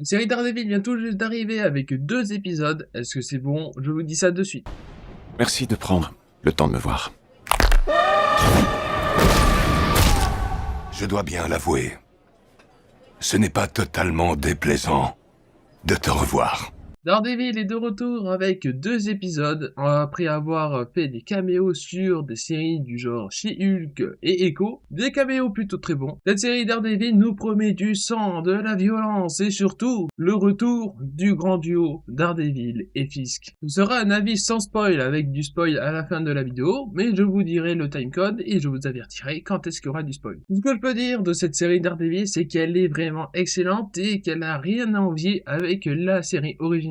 La série Daredevil vient tout juste d'arriver avec 2 épisodes. Est-ce que c'est bon? Je vous dis ça de suite. Merci de prendre le temps de me voir. Je dois bien l'avouer, ce n'est pas totalement déplaisant de te revoir. Daredevil est de retour avec 2 épisodes, après avoir fait des caméos sur des séries du genre She-Hulk et Echo, des caméos plutôt très bons. Cette série Daredevil nous promet du sang, de la violence et surtout le retour du grand duo Daredevil et Fisk. Ce sera un avis sans spoil avec du spoil à la fin de la vidéo, mais je vous dirai le timecode et je vous avertirai quand est-ce qu'il y aura du spoil. Tout ce que je peux dire de cette série Daredevil, c'est qu'elle est vraiment excellente et qu'elle n'a rien à envier avec la série originale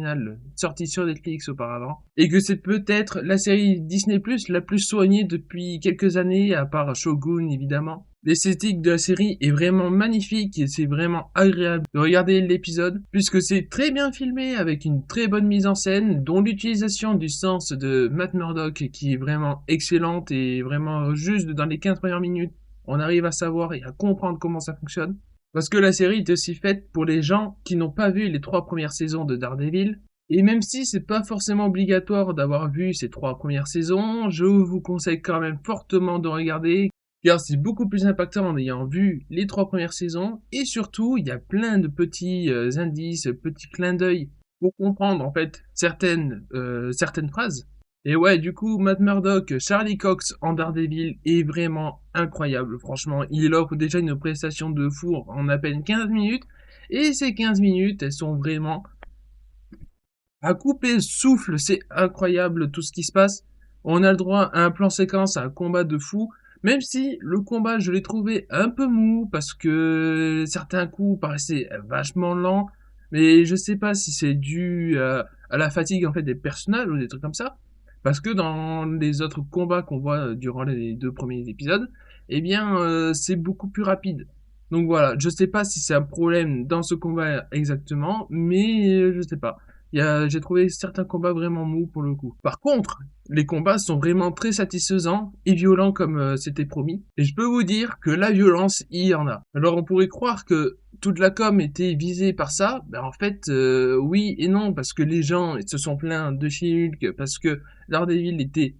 sortie sur Netflix auparavant, et que c'est peut-être la série Disney+, la plus soignée depuis quelques années, à part Shogun évidemment. L'esthétique de la série est vraiment magnifique et c'est vraiment agréable de regarder l'épisode, puisque c'est très bien filmé avec une très bonne mise en scène, dont l'utilisation du sens de Matt Murdock qui est vraiment excellente et vraiment juste dans les 15 premières minutes, on arrive à savoir et à comprendre comment ça fonctionne. Parce que la série est aussi faite pour les gens qui n'ont pas vu les 3 premières saisons de Daredevil. Et même si c'est pas forcément obligatoire d'avoir vu ces 3 premières saisons, je vous conseille quand même fortement de regarder, car c'est beaucoup plus impactant en ayant vu les 3 premières saisons, et surtout, il y a plein de petits indices, petits clins d'œil pour comprendre en fait certaines phrases. Et ouais, du coup, Matt Murdock, Charlie Cox en Daredevil est vraiment incroyable, franchement. Il offre déjà une prestation de fou en à peine 15 minutes, et ces 15 minutes, elles sont vraiment à couper le souffle, c'est incroyable tout ce qui se passe. On a le droit à un plan séquence, à un combat de fou, même si le combat, je l'ai trouvé un peu mou, parce que certains coups paraissaient vachement lents, mais je sais pas si c'est dû à la fatigue en fait des personnages ou des trucs comme ça. Parce que dans les autres combats qu'on voit durant les 2 premiers épisodes, eh bien, c'est beaucoup plus rapide. Donc voilà, je sais pas si c'est un problème dans ce combat exactement, mais je sais pas. J'ai trouvé certains combats vraiment mous pour le coup. Par contre, les combats sont vraiment très satisfaisants et violents comme c'était promis. Et je peux vous dire que la violence, il y en a. Alors on pourrait croire que toute la com était visée par ça, ben en fait oui et non, parce que les gens se sont plaints de She-Hulk, parce que Daredevil était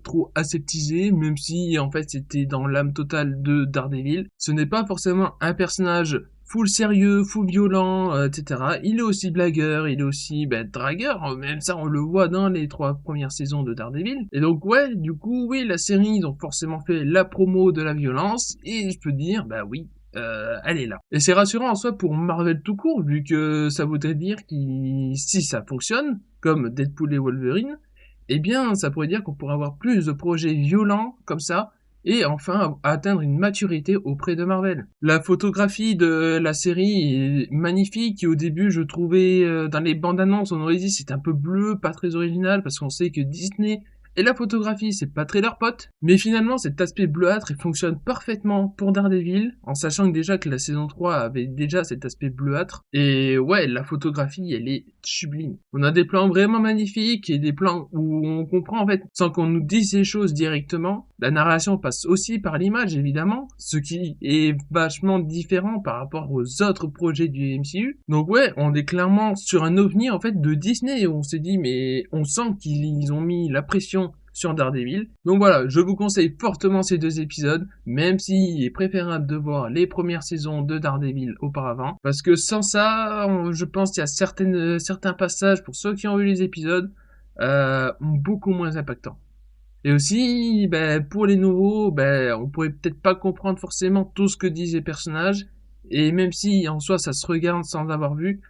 trop aseptisé, même si en fait c'était dans l'âme totale de Daredevil. Ce n'est pas forcément un personnage full sérieux, full violent, etc. Il est aussi blagueur, il est aussi dragueur, même ça on le voit dans les 3 premières saisons de Daredevil. Et donc ouais, du coup oui, la série ils ont forcément fait la promo de la violence, et je peux dire bah oui, elle est là. Et c'est rassurant en soi pour Marvel tout court, vu que ça voudrait dire que si ça fonctionne, comme Deadpool et Wolverine, eh bien ça pourrait dire qu'on pourrait avoir plus de projets violents comme ça, et enfin atteindre une maturité auprès de Marvel. La photographie de la série est magnifique, et au début je trouvais dans les bandes annonces on aurait dit c'est un peu bleu, pas très original, parce qu'on sait que Disney et la photographie c'est pas très leur pote, mais finalement cet aspect bleuâtre il fonctionne parfaitement pour Daredevil, en sachant que déjà que la saison 3 avait déjà cet aspect bleuâtre, et ouais, la photographie elle est sublime. On a des plans vraiment magnifiques et des plans où on comprend en fait, sans qu'on nous dise les choses directement. La narration passe aussi par l'image évidemment, ce qui est vachement différent par rapport aux autres projets du MCU. Donc ouais, on est clairement sur un ovni en fait de Disney, où on s'est dit mais on sent qu'ils ont mis la pression sur Daredevil. Donc voilà, je vous conseille fortement ces 2 épisodes, même s'il est préférable de voir les premières saisons de Daredevil auparavant, parce que sans ça, je pense qu'il y a certains passages, pour ceux qui ont vu les épisodes, beaucoup moins impactants. Et aussi, pour les nouveaux, on pourrait peut-être pas comprendre forcément tout ce que disent les personnages, et même si en soi ça se regarde sans avoir vu,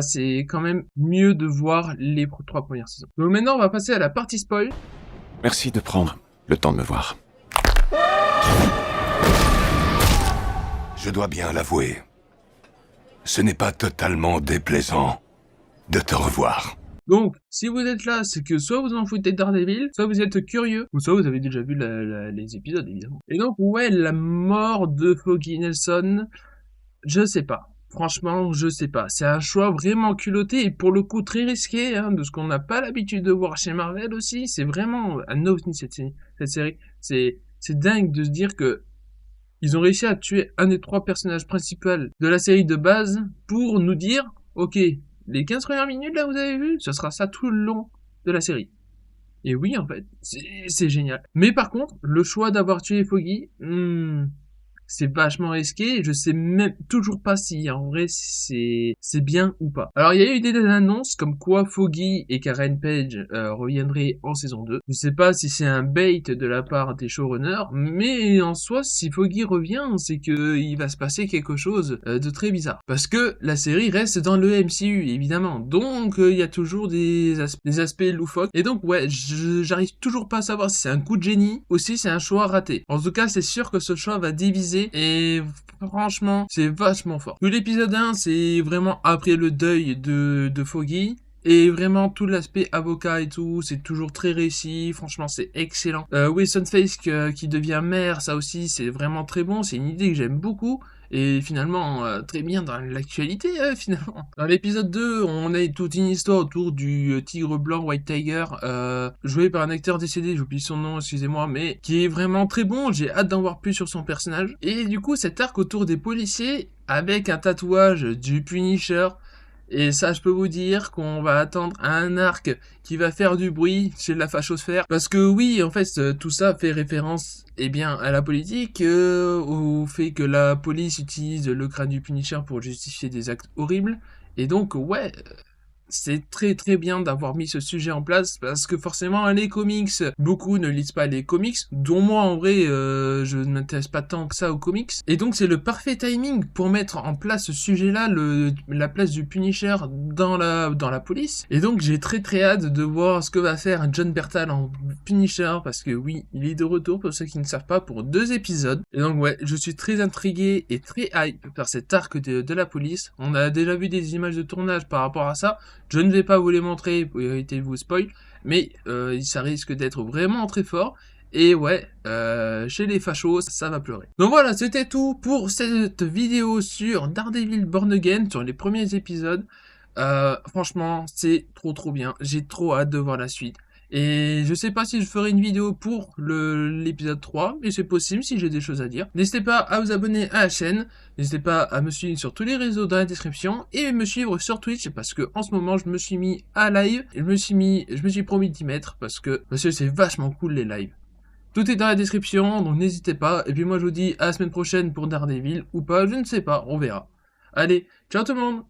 c'est quand même mieux de voir les 3 premières saisons. Donc maintenant on va passer à la partie spoil. Merci de prendre le temps de me voir. Je dois bien l'avouer, ce n'est pas totalement déplaisant de te revoir. Donc, si vous êtes là, c'est que soit vous en foutez de Daredevil, soit vous êtes curieux, ou soit vous avez déjà vu les épisodes, évidemment. Et donc, ouais, la mort de Foggy Nelson, je sais pas. Franchement, je sais pas. C'est un choix vraiment culotté et pour le coup très risqué, hein, de ce qu'on n'a pas l'habitude de voir chez Marvel aussi. C'est vraiment un ovni cette série. C'est dingue de se dire que ils ont réussi à tuer un des 3 personnages principaux de la série de base pour nous dire ok, les 15 premières minutes là, vous avez vu, ce sera ça tout le long de la série. Et oui, en fait, c'est génial. Mais par contre, le choix d'avoir tué Foggy, c'est vachement risqué. Je sais même toujours pas si en vrai c'est bien ou pas. Alors il y a eu des annonces comme quoi Foggy et Karen Page reviendraient en saison 2. Je sais pas si c'est un bait de la part des showrunners, mais en soi si Foggy revient, c'est que il va se passer quelque chose de très bizarre. Parce que la série reste dans le MCU évidemment, donc il y a toujours des aspects loufoques. Et donc ouais, j'arrive toujours pas à savoir si c'est un coup de génie ou si c'est un choix raté. En tout cas, c'est sûr que ce choix va diviser et franchement, c'est vachement fort. Tout l'épisode 1, c'est vraiment après le deuil de Foggy. Et vraiment, tout l'aspect avocat et tout, c'est toujours très réussi. Franchement, c'est excellent. Wilson Fisk qui devient maire, ça aussi, c'est vraiment très bon. C'est une idée que j'aime beaucoup. Et finalement, très bien dans l'actualité, finalement. Dans l'épisode 2, on a toute une histoire autour du tigre blanc, White Tiger, joué par un acteur décédé, j'oublie son nom, excusez-moi, mais qui est vraiment très bon, j'ai hâte d'en voir plus sur son personnage. Et du coup, cet arc autour des policiers, avec un tatouage du Punisher, et ça, je peux vous dire qu'on va attendre un arc qui va faire du bruit chez la fachosphère. Parce que oui, en fait, tout ça fait référence, eh bien, à la politique, au fait que la police utilise le crâne du Punisher pour justifier des actes horribles. Et donc, ouais, c'est très très bien d'avoir mis ce sujet en place parce que forcément les comics, beaucoup ne lisent pas les comics, dont moi en vrai je ne m'intéresse pas tant que ça aux comics, et donc c'est le parfait timing pour mettre en place ce sujet-là, la place du Punisher dans la police. Et donc j'ai très très hâte de voir ce que va faire Jon Bernthal en Punisher, parce que oui, il est de retour pour ceux qui ne savent pas pour 2 épisodes. Et donc ouais, je suis très intrigué et très hype par cet arc de la police. On a déjà vu des images de tournage par rapport à ça. Je ne vais pas vous les montrer pour éviter de vous spoil, mais ça risque d'être vraiment très fort. Et ouais, chez les fachos, ça va pleurer. Donc voilà, c'était tout pour cette vidéo sur Daredevil Born Again, sur les premiers épisodes. Franchement, c'est trop bien. J'ai trop hâte de voir la suite. Et je sais pas si je ferai une vidéo pour l'épisode 3, mais c'est possible si j'ai des choses à dire. N'hésitez pas à vous abonner à la chaîne, n'hésitez pas à me suivre sur tous les réseaux dans la description, et me suivre sur Twitch, parce que en ce moment je me suis mis à live, et je me suis promis d'y mettre, parce que c'est vachement cool les lives. Tout est dans la description, donc n'hésitez pas, et puis moi je vous dis à la semaine prochaine pour Daredevil, ou pas, je ne sais pas, on verra. Allez, ciao tout le monde!